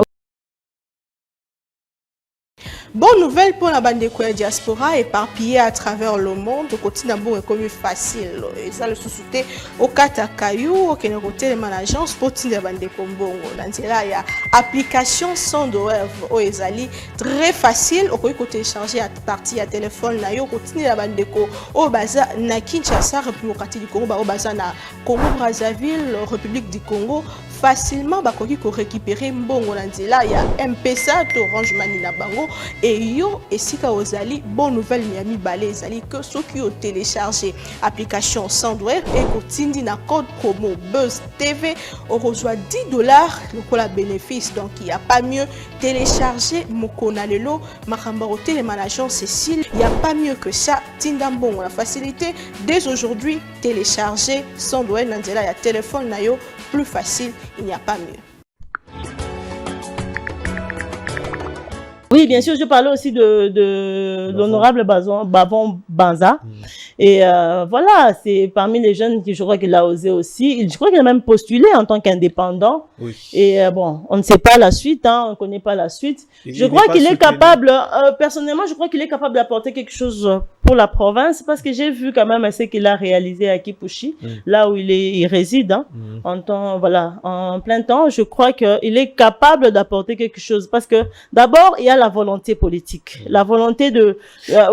A: Bonne nouvelle pour la bande de diaspora éparpillée à travers le monde. Le quotidien est comme facile. Et ça, le sous-souté au Katakayou, au Kénéroté, l'agence pour la bande de Kombongo. Dans là, il y a application sans douleur au Ezali. Très facile. Au côté télécharger à partir à téléphone, là, au quotidien la bande de Ko, au Baza, na Kinshasa, République du Congo, au Baza, na Congo, Brazzaville, République du Congo. Facilement, bakoki ko récupérer mbongo na nzela ya M-Pesa to Orange Money na bango et yo esika ozali bonne nouvelle miami balé ezali que ceux qui ont téléchargé application Sandware et kotindi na code promo Buzz TV on reçoit $10 le la bénéfice donc il y a pas mieux télécharger mokona lelo makamba au télémanagement Cécile il y a pas mieux que ça tinda mbongo la facilité dès aujourd'hui télécharger Sandware na nzela ya téléphone na yo plus facile, il n'y a pas mieux.
C: Oui, bien sûr, je parlais aussi de l'honorable Bavon Banza. Et voilà, c'est parmi les jeunes qui, je crois qu'il a osé aussi. Je crois qu'il a même postulé en tant qu'indépendant. Oui. Et bon, on ne sait pas la suite, hein, on ne connaît pas la suite. Je crois qu'il est capable, personnellement, je crois qu'il est capable d'apporter quelque chose pour la province parce que j'ai vu quand même ce qu'il a réalisé à Kipushi, là où il réside, hein, en plein temps. Je crois qu'il est capable d'apporter quelque chose parce que d'abord, il y a la volonté politique, la volonté de,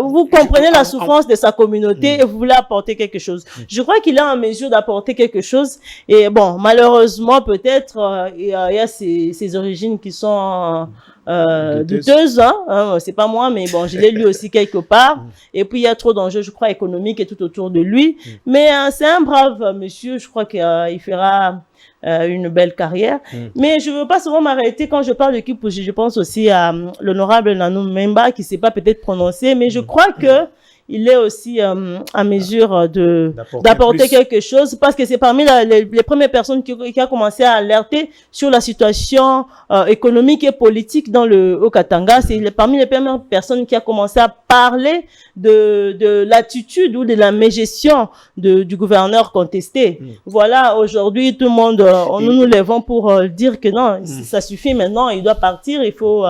C: vous comprenez la souffrance de sa communauté et vous voulez apporter quelque chose. Je crois qu'il est en mesure d'apporter quelque chose et bon, malheureusement, peut-être, il y a ces origines qui sont douteuse, hein, c'est pas moi, mais bon, je l'ai lu aussi quelque part. Et puis il y a trop d'enjeux, je crois, économiques et tout autour de lui. Mais c'est un brave monsieur, je crois qu'il fera une belle carrière. Mais je veux pas souvent m'arrêter quand je parle de Kipushi. Je pense aussi à l'honorable Nanou Memba qui s'est pas peut-être prononcé, mais je crois que il est aussi à mesure d'apporter quelque chose, parce que c'est parmi les premières personnes qui a commencé à alerter sur la situation économique et politique dans le Haut-Katanga. C'est parmi les premières personnes qui a commencé à parler de l'attitude ou de la mégestion du gouverneur contesté. Voilà, aujourd'hui, tout le monde, nous lèvons pour dire que non, ça suffit maintenant, il doit partir, il faut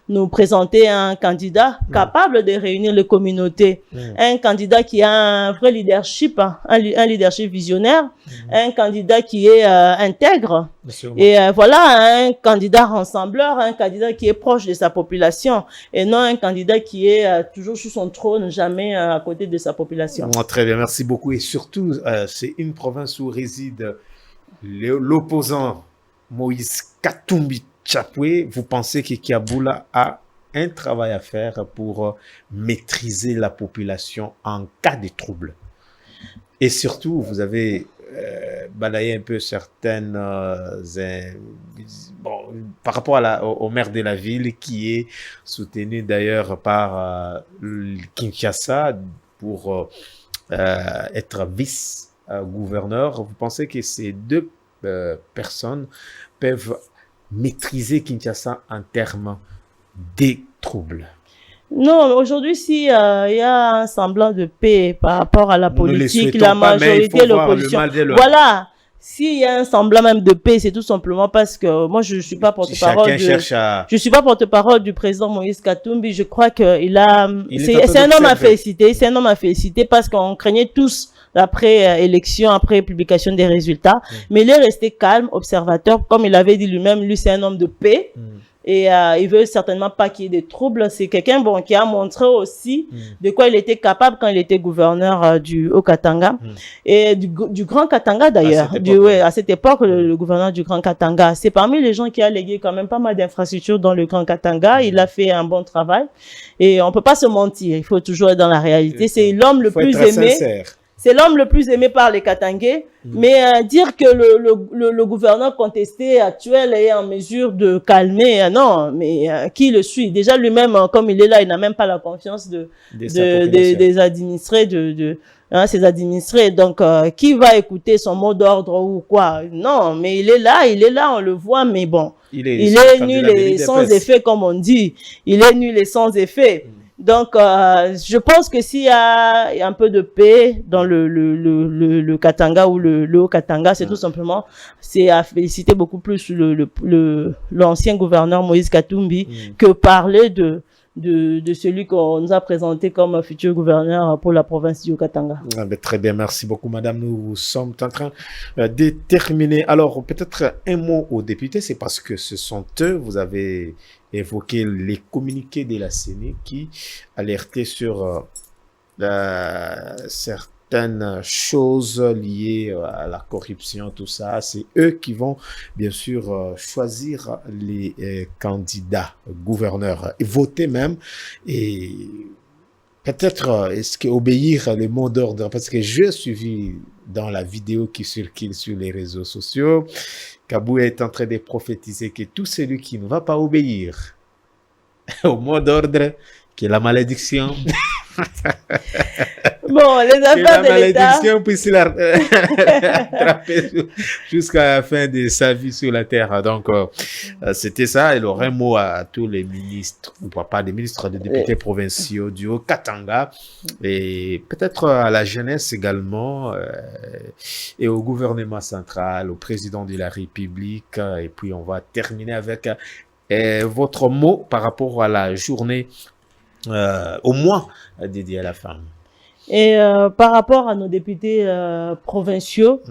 C: nous présenter un candidat capable de réunir les communautés, un candidat qui a un vrai leadership, un leadership visionnaire, un candidat qui est intègre, et voilà, un candidat rassembleur, un candidat qui est proche de sa population, et non un candidat qui est toujours sur son trône, jamais à côté de sa population.
B: Très bien, merci beaucoup. Et surtout, c'est une province où réside l'opposant Moïse Katumbi Chapwe. Vous pensez que Kiaboula a un travail à faire pour maîtriser la population en cas de trouble? Et surtout, vous avez balayé un peu certaines... par rapport au maire de la ville, qui est soutenu d'ailleurs par Kinshasa pour être vice-gouverneur. Vous pensez que ces deux personnes peuvent maîtriser Kinshasa en termes des troubles?
C: Non, aujourd'hui, si il y a un semblant de paix par rapport à la politique, la majorité, l'opposition, voilà. S'il y a un semblant même de paix, c'est tout simplement parce que moi, je suis pas porte-parole je suis pas porte-parole du président Moïse Katumbi. Je crois que c'est un homme à féliciter. C'est un homme à féliciter parce qu'on craignait tous après élection, après publication des résultats. Mais il est resté calme, observateur. Comme il avait dit lui-même, lui, c'est un homme de paix. Et il veut certainement pas qu'il y ait des troubles. C'est quelqu'un qui a montré aussi de quoi il était capable quand il était gouverneur du Haut-Katanga et du Grand Katanga d'ailleurs. À cette époque, le gouverneur du Grand Katanga, c'est parmi les gens qui a légué quand même pas mal d'infrastructures dans le Grand Katanga. Il a fait un bon travail et on peut pas se mentir. Il faut toujours être dans la réalité. C'est l'homme le plus aimé. C'est l'homme le plus aimé par les Katangais. Mais dire que le gouverneur contesté actuel est en mesure de calmer, non, mais qui le suit? Déjà lui-même, comme il est là, il n'a même pas la confiance des administrés, ses administrés. Donc, qui va écouter son mot d'ordre ou quoi? Non, mais il est là, on le voit, mais bon. Il est nul et sans effet, comme on dit. Il est nul et sans effet. Donc, je pense que s'il y a un peu de paix dans le Katanga ou le Haut-Katanga, c'est tout simplement, c'est à féliciter beaucoup plus l'ancien gouverneur Moïse Katumbi que parler de celui qu'on nous a présenté comme futur gouverneur pour la province du Haut-Katanga.
B: Très bien, merci beaucoup, madame. Nous sommes en train de terminer. Alors, peut-être un mot aux députés, c'est parce que ce sont eux, vous avez évoqué les communiqués de la CENI qui alertaient sur certaines choses liées à la corruption, tout ça. C'est eux qui vont, bien sûr, choisir les candidats gouverneurs et voter même. Et peut-être, est-ce qu'obéir les mots d'ordre, parce que j'ai suivi dans la vidéo qui circule sur les réseaux sociaux, Kabou est en train de prophétiser que tout celui qui ne va pas obéir au mot d'ordre, qui est la malédiction,
C: bon, les affaires de l'État,
B: la malédiction puisse l'attraper jusqu'à la fin de sa vie sur la terre. Donc, c'était ça. Il aurait un mot à tous les ministres, ou pas des ministres, des députés provinciaux du Haut-Katanga, et peut-être à la jeunesse également, et au gouvernement central, au président de la République. Et puis, on va terminer avec votre mot par rapport à la journée, au mois dédié à la femme.
C: Et par rapport à nos députés provinciaux,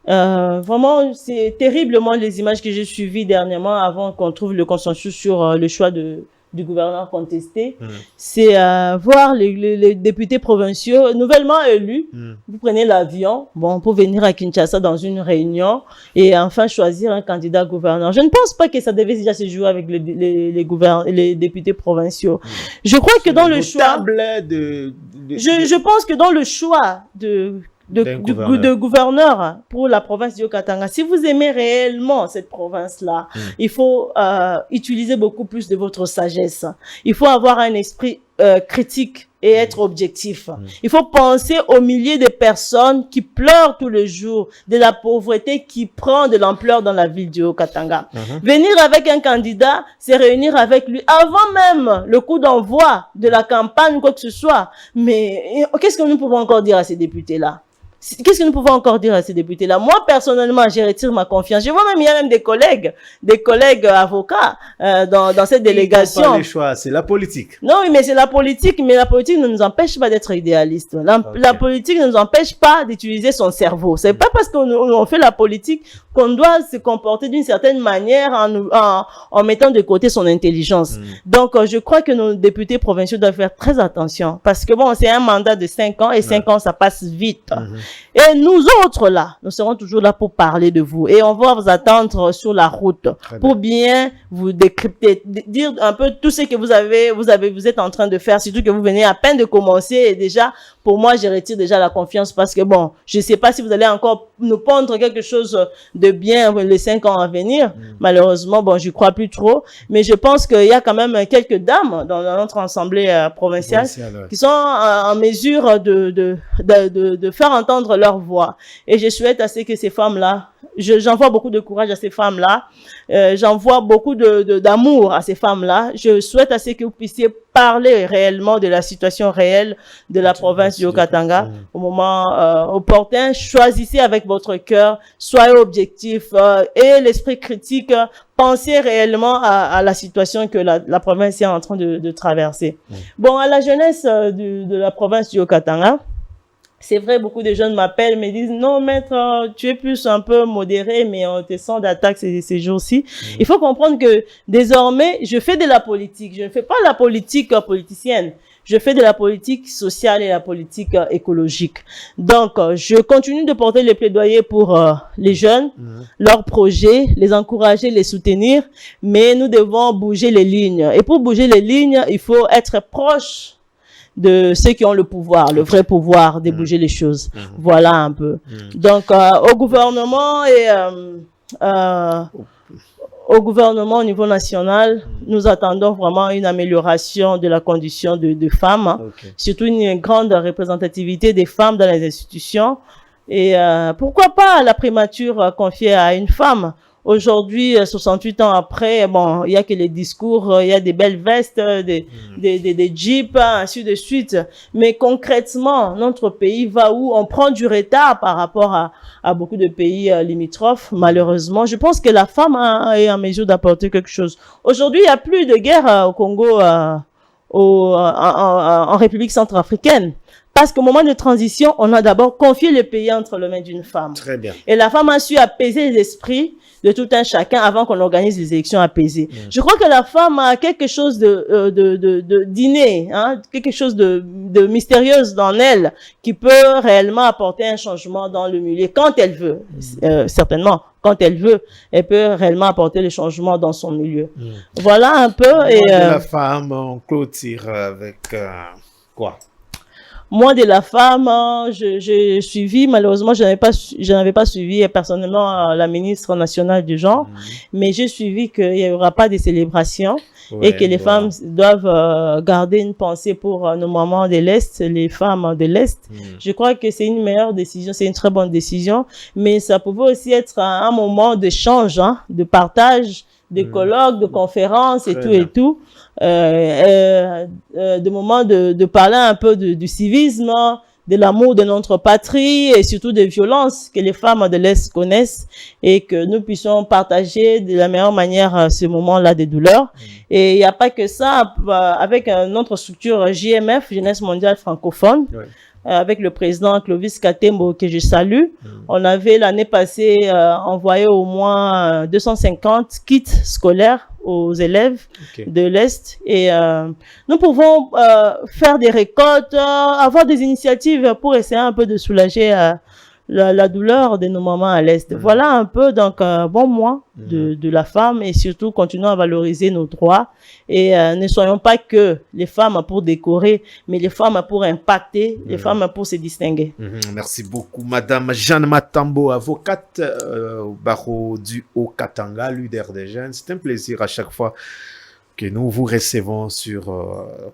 C: vraiment, c'est terriblement les images que j'ai suivies dernièrement avant qu'on trouve le consensus sur le choix de du gouverneur contesté, c'est voir les députés provinciaux nouvellement élus. Vous prenez l'avion, pour venir à Kinshasa dans une réunion et enfin choisir un candidat gouverneur. Je ne pense pas que ça devait déjà se jouer avec les députés provinciaux. Je crois que dans le choix, je pense que dans le choix de gouverneur pour la province du Haut-Katanga. Si vous aimez réellement cette province-là, il faut utiliser beaucoup plus de votre sagesse. Il faut avoir un esprit critique et être objectif. Il faut penser aux milliers de personnes qui pleurent tous les jours de la pauvreté qui prend de l'ampleur dans la ville du Haut-Katanga. Venir avec un candidat, c'est réunir avec lui avant même le coup d'envoi de la campagne, quoi que ce soit. Mais qu'est-ce que nous pouvons encore dire à ces députés-là? Qu'est-ce que nous pouvons encore dire à ces députés-là? Moi, personnellement, je retire ma confiance. Je vois même, il y a même des collègues avocats dans cette délégation.
B: Pas les choix, c'est la politique.
C: Non, mais c'est la politique, mais la politique ne nous empêche pas d'être idéalistes. La politique ne nous empêche pas d'utiliser son cerveau. C'est pas parce qu'on fait la politique qu'on doit se comporter d'une certaine manière en mettant de côté son intelligence. Donc, je crois que nos députés provinciaux doivent faire très attention parce que bon, c'est un mandat de 5 ans et 5 ans, ça passe vite. Et nous autres là, nous serons toujours là pour parler de vous et on va vous attendre sur la route pour bien vous décrypter, dire un peu tout ce que vous êtes en train de faire, surtout que vous venez à peine de commencer et déjà, pour moi, je retire déjà la confiance parce que bon, je sais pas si vous allez encore nous pondre quelque chose de bien les 5 ans à venir. Malheureusement, bon, je crois plus trop, mais je pense qu'il y a quand même quelques dames dans notre assemblée provinciale qui sont en mesure de faire entendre leur voix. Et je souhaite à ce que ces femmes-là, j'envoie beaucoup de courage à ces femmes-là, j'envoie beaucoup d'amour à ces femmes-là. Je souhaite à ce que vous puissiez parler réellement de la situation réelle de la province du Haut-Katanga au moment opportun. Choisissez avec votre cœur, soyez objectif et l'esprit critique. Pensez réellement à la situation que la province est en train de traverser. Bon, à la jeunesse de la province du Haut-Katanga, c'est vrai, beaucoup de jeunes m'appellent, me disent, non, maître, tu es plus un peu modéré, mais on te sent d'attaque ces jours-ci. Il faut comprendre que désormais, je fais de la politique. Je ne fais pas la politique politicienne. Je fais de la politique sociale et la politique écologique. Donc, je continue de porter les plaidoyers pour les jeunes, leurs projets, les encourager, les soutenir, mais nous devons bouger les lignes. Et pour bouger les lignes, il faut être proche de ceux qui ont le pouvoir, le vrai pouvoir de bouger les choses. Voilà un peu. Donc, au gouvernement et au gouvernement au niveau national, nous attendons vraiment une amélioration de la condition de femmes, surtout une grande représentativité des femmes dans les institutions. Et pourquoi pas la primature confiée à une femme? Aujourd'hui, 68 ans après, bon, il y a que les discours, il y a des belles vestes, des jeeps, ainsi de suite. Mais concrètement, notre pays va où? On prend du retard par rapport à beaucoup de pays limitrophes, malheureusement. Je pense que la femme est en mesure d'apporter quelque chose. Aujourd'hui, il n'y a plus de guerre au Congo, en République centrafricaine. Parce qu'au moment de transition, on a d'abord confié le pays entre les mains d'une femme.
B: Très bien.
C: Et la femme a su apaiser les esprits de tout un chacun avant qu'on organise des élections apaisées. Je crois que la femme a quelque chose d'inné, hein, quelque chose de mystérieuse dans elle qui peut réellement apporter un changement dans le milieu quand elle veut. Certainement, quand elle veut, elle peut réellement apporter le changement dans son milieu. Voilà un peu.
B: Et la femme, on clôture avec quoi?
C: Moi, de la femme, j'ai suivi, malheureusement, je n'avais pas suivi personnellement la ministre nationale du genre, mais j'ai suivi qu'il n'y aura pas de célébration et que les femmes doivent garder une pensée pour nos mamans de l'Est, les femmes de l'Est. Je crois que c'est une meilleure décision, c'est une très bonne décision, mais ça pouvait aussi être un moment d'échange, hein, de partage, de colloques, de conférences et tout. De moments de parler un peu du civisme, de l'amour de notre patrie et surtout des violences que les femmes de l'Est connaissent et que nous puissions partager de la meilleure manière ce moment-là de douleur. Et il n'y a pas que ça, avec notre structure JMF, Jeunesse mondiale francophone, avec le président Clovis Katembo, que je salue. On avait l'année passée envoyé au moins 250 kits scolaires aux élèves
B: Ok.
C: de l'Est. Et nous pouvons faire des récoltes, avoir des initiatives pour essayer un peu de soulager la douleur de nos mamans à l'Est. Voilà un peu donc bon mois de la femme et surtout continuons à valoriser nos droits et ne soyons pas que les femmes pour décorer, mais les femmes pour impacter, les femmes pour se distinguer.
B: Merci beaucoup, Madame Jeanne Matambo, avocate au barreau du Haut-Katanga, leader des jeunes. C'est un plaisir à chaque fois que nous vous recevons sur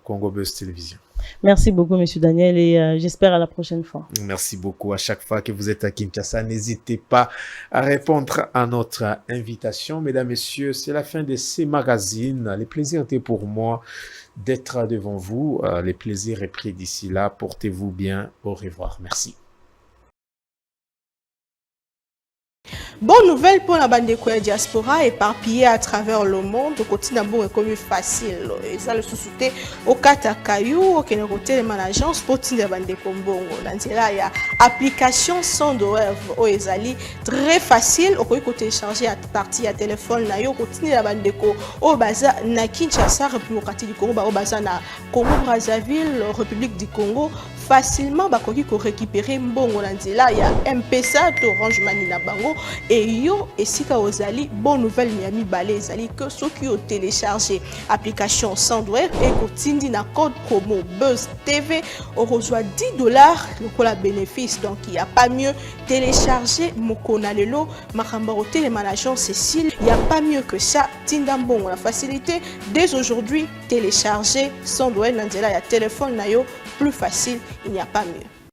B: Congo Buzz Télévision.
C: Merci beaucoup, Monsieur Daniel, et j'espère à la prochaine fois.
B: Merci beaucoup. À chaque fois que vous êtes à Kinshasa, n'hésitez pas à répondre à notre invitation. Mesdames, Messieurs, c'est la fin de ces magazines. Le plaisir était pour moi d'être devant vous. Le plaisir est pris d'ici là. Portez-vous bien. Au revoir. Merci.
A: Bonne nouvelle pour la bande de diaspora éparpillée à travers le monde. Le quotidien est comme facile. Et ça, le sous-souté au Katakayu, au Kénéroté, les agence pour la bande de Kombongo. Dans là, il y a application sans douleur au Ezali. Très facile. Au côté télécharger à partir à téléphone. Na yo quotidien la bande de Ko. Au Baza, na Kinshasa, République du Congo, au Baza, na Congo Brazzaville, République du Congo. Facilement bakoki ko récupérer mbongo na nzela ya M-Pesa to Orange Money na bango et yo esika ozali bonne nouvelle miami balé ezali que ceux qui ont téléchargé application Sandwave et kotindi na code promo Buzz TV on reçoit $10 le la bénéfice donc il y a pas mieux télécharger mokona lelo makamba hotel les managers Cécile il y a pas mieux que ça tinda mbongo la facilité dès aujourd'hui télécharger Sandwave na nzela ya téléphone na yo plus facile, il n'y a pas mieux.